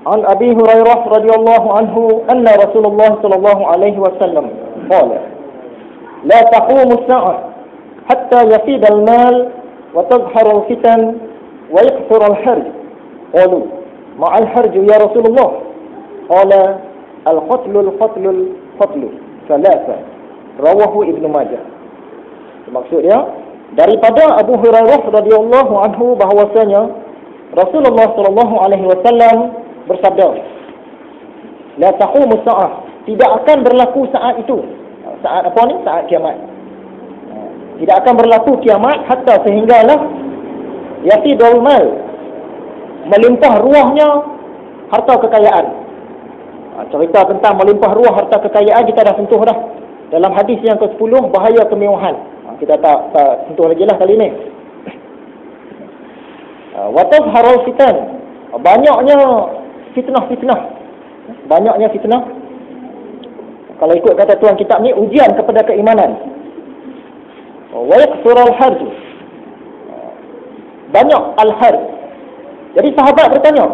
عن أبي هريرة رضي الله عنه أن رسول الله صلى الله عليه وسلم قال لا تقوم الساعة حتى يفيد المال وتظهر الفتن ويكثر الحرج. قالوا مع الحرج يا رسول الله؟ قال القتل ثلاثة. Rawahu Ibnu Majah. Maksudnya daripada Abu Hurairah radhiyallahu anhu bahwasanya Rasulullah sallallahu alaihi wasallam bersabda, la taqumu sa'ah, tidak akan berlaku saat itu. Saat apa ni? Saat kiamat. Tidak akan berlaku kiamat hatta sehinggalah yafidul mal, melimpah ruahnya harta kekayaan. Cerita tentang melimpah ruah harta kekayaan kita dah sentuh dah dalam hadis yang ke-10, bahaya kemewahan. Kita tak sentuh lagi lah kali ni. Wa tazharul fitan, banyaknya fitnah. Kalau ikut kata tuan kitab ni, ujian kepada keimanan. Wa yakthurul harj, banyak al-harj. Jadi sahabat bertanya,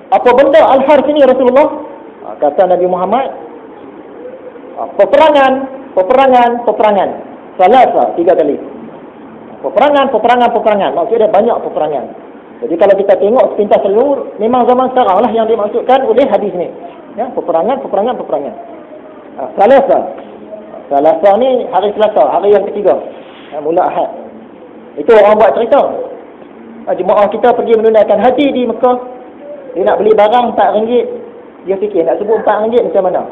apa benda al-harj ini Rasulullah? Kata Nabi Muhammad, peperangan. Salasa, 3 kali. Peperangan. Maksudnya banyak peperangan. Jadi kalau kita tengok sepintas seluruh, memang zaman sekarang lah yang dimaksudkan oleh hadis ni. Ya, peperangan. Salasa ni hari Selasa, hari yang ketiga. Mula Ahad. Itu orang buat cerita. Jemaah kita pergi menunaikan haji di Mekah. Dia nak beli barang RM4. Dia fikir nak sebut RM4 macam mana?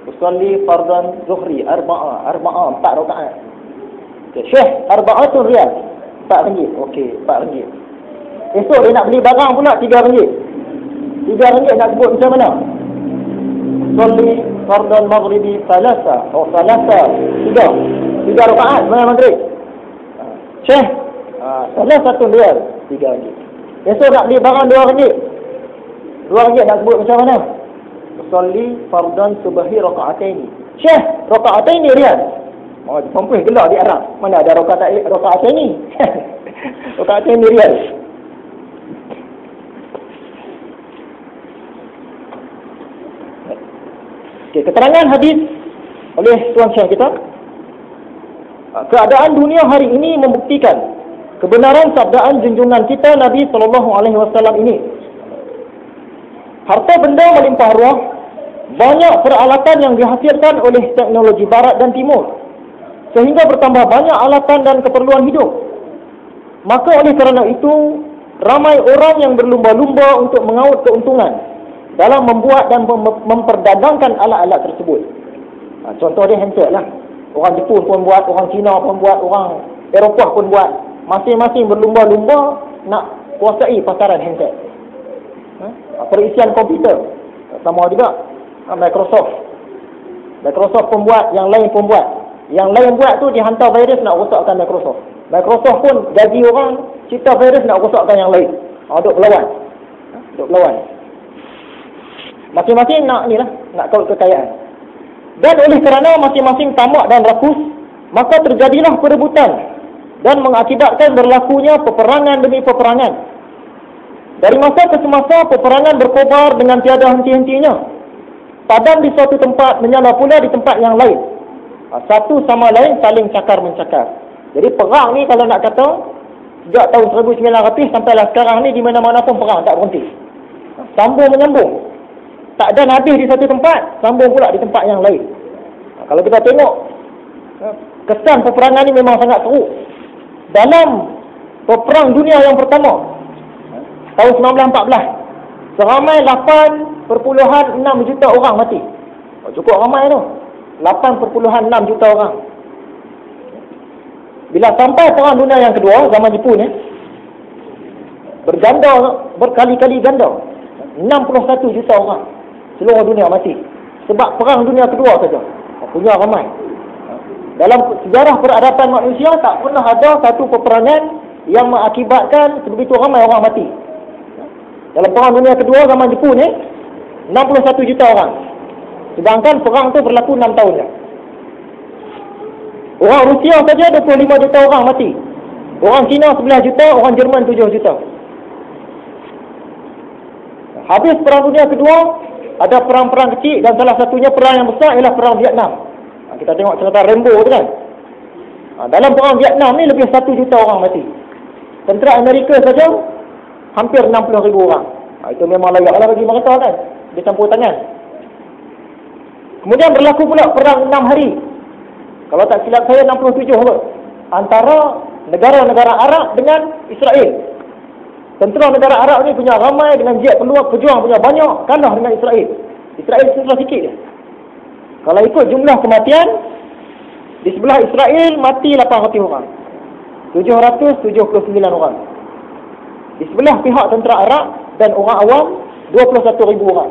Usalli fardan zuhri arba'ah 4 rakaat. Okey, Syekh arba'atun riyal. RM4. Okey, RM4. Esok dia nak beli barang pula RM3. RM3 nak sebut macam mana? Usalli fardan maghribi salasa. Salasa 3 rakaat sembahyang maghrib. Syekh salasatun riyal, RM3. Esok nak beli barang RM2. RM2 nak sebut macam mana? Usalli fardan subahi raka'ataini. Syekh, raka'ataini riyal. Perempuan gelak di Arab. Mana ada raka'ataini? Raka'ataini riyal. Okey, keterangan hadis oleh tuan Syekh kita. Keadaan dunia hari ini membuktikan kebenaran sabdaan junjungan kita Nabi sallallahu alaihi wasallam ini. Harta benda melimpah ruah, banyak peralatan yang dihasilkan oleh teknologi barat dan timur, sehingga bertambah banyak alatan dan keperluan hidup. Maka oleh kerana itu, ramai orang yang berlumba-lumba untuk mengaut keuntungan dalam membuat dan memperdagangkan alat-alat tersebut. Contoh dia handset lah. Orang Jepun pun buat, orang Cina pun buat, orang Eropah pun buat. Masing-masing berlumba-lumba nak kuasai pasaran handset. Perisian komputer sama juga. Microsoft pun buat, yang lain pun buat. Yang lain buat tu dihantar virus nak rosakkan Microsoft. Microsoft pun gaji orang cipta virus nak rosakkan yang lain. Duk berlawan. Masing-masing nak kaut kekayaan. Dan oleh kerana masing-masing tamak dan rakus, maka terjadilah perebutan dan mengakibatkan berlakunya peperangan demi peperangan. Dari masa ke semasa, peperangan berkobar dengan tiada henti-hentinya. Padam di suatu tempat, menyala pula di tempat yang lain. Satu sama lain saling cakar-mencakar. Jadi perang ni kalau nak kata, sejak tahun 1900 sampailah sekarang ni, di mana-mana pun perang tak berhenti. Sambung menyambung. Tak ada habis di satu tempat, sambung pula di tempat yang lain. Kalau kita tengok, kesan peperangan ni memang sangat teruk. Dalam peperang dunia yang pertama, tahun 1914, seramai 8.6 juta orang mati. Cukup ramai tu. 8.6 juta orang. Bila sampai perang dunia yang kedua, zaman Jepun berkali-kali ganda. 61 juta orang seluruh dunia mati. Sebab perang dunia kedua saja. Punya ramai. Dalam sejarah peradaban manusia tak pernah ada satu peperangan yang mengakibatkan sebegitu ramai orang mati. Dalam perang dunia kedua zaman Jepun 61 juta orang. Sedangkan perang tu berlaku 6 tahun je. Orang Rusia saja 25 juta orang mati. Orang Cina 11 juta, orang Jerman 7 juta. Habis Perang Dunia Kedua, ada perang-perang kecil dan salah satunya perang yang besar ialah Perang Vietnam. Kita tengok cerita Rambo tu kan. Dalam Perang Vietnam ni lebih 1 juta orang mati. Tentera Amerika saja hampir 60,000 orang. Itu memang layaklah bagi mereka kan. Dia campur tangan. Kemudian berlaku pula Perang 6 hari. Kalau tak silap saya 67 kot. Antara negara-negara Arab dengan Israel. Tentera negara Arab ni punya ramai dengan jet pejuang punya banyak, kalah dengan Israel. Israel susah sikit je. Kalau ikut jumlah kematian, di sebelah Israel mati 800 orang. 779 orang. Di sebelah pihak tentera Arab dan orang awam 21,000 orang.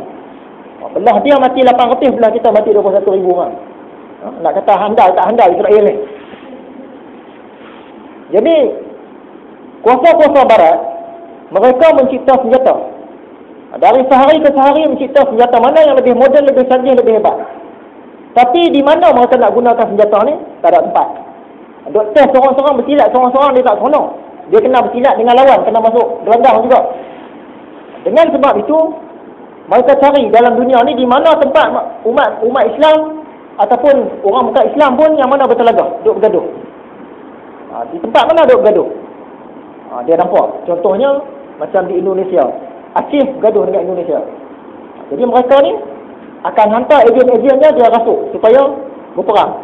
Belah dia mati 800, belah kita mati 21,000 orang. Nak kata handal tak handal Israel ni. Jadi kuasa-kuasa barat mereka mencipta senjata. Dari sehari ke sehari mencipta senjata mana yang lebih moden, lebih canggih, lebih hebat. Tapi di mana mereka nak gunakan senjata ni? Tak ada tempat. Doktor seorang-seorang bersilat, seorang-seorang dia tak seronok. Dia kena bersilat dengan lawan, kena masuk gelanggang juga. Dengan sebab itu, mereka cari dalam dunia ni di mana tempat umat Islam ataupun orang bukan Islam pun yang mana bertelagah, duk bergaduh. Di tempat mana duk bergaduh? Dia nampak. Contohnya macam di Indonesia. Aceh bergaduh dengan Indonesia. Jadi mereka ni akan hantar ejen-ejennya dia rasuk supaya berperang.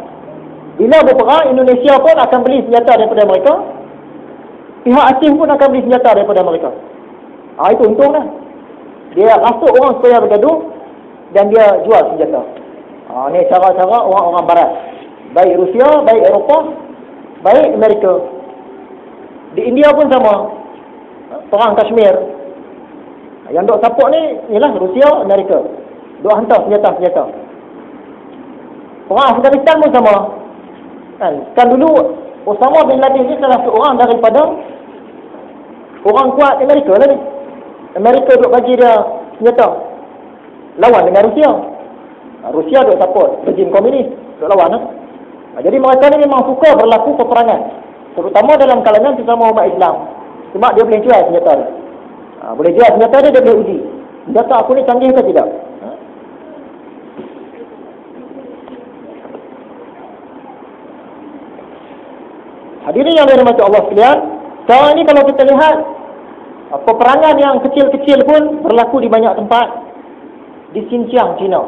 Bila berperang, Indonesia pun akan beli senjata daripada mereka. Pihak Aceh pun akan beli senjata daripada mereka. Itu untung dah. Dia rasuk orang supaya bergaduh dan dia jual senjata. Ni cara-cara orang-orang barat. Baik Rusia, baik Eropah, baik Amerika. Di India pun sama. Perang Kashmir. Yang duk support ni ialah Rusia, Amerika. Duk hantar senjata-senjata. Perang Afghanistan pun sama. Kan dulu Osama bin Laden ni salah seorang daripada orang kuat Amerika lah ni. Amerika duk bagi dia senjata. Lawan dengan Rusia. Rusia duk support rejim komunis. Duk lawan lah. Jadi mereka ni memang suka berlaku peperangan. Terutama dalam kalangan sesama umat Islam. Sebab dia boleh jual senjata dia. Boleh jual senjata dia boleh uji. Senjata aku ni canggih ke tidak? Hadirin yang dirahmati Allah sekalian, sekarang ini kalau kita lihat peperangan yang kecil-kecil pun berlaku di banyak tempat. Di Xinjiang, China.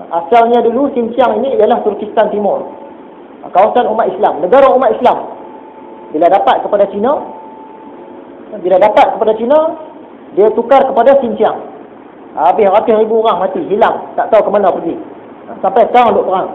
Asalnya dulu Xinjiang ini ialah Turkistan Timur. Kawasan umat Islam, negara umat Islam. Bila dapat kepada China, dia tukar kepada Xinjiang. Habis ratus ribu orang mati, hilang, tak tahu ke mana pergi. Sampai sekarang duk perang.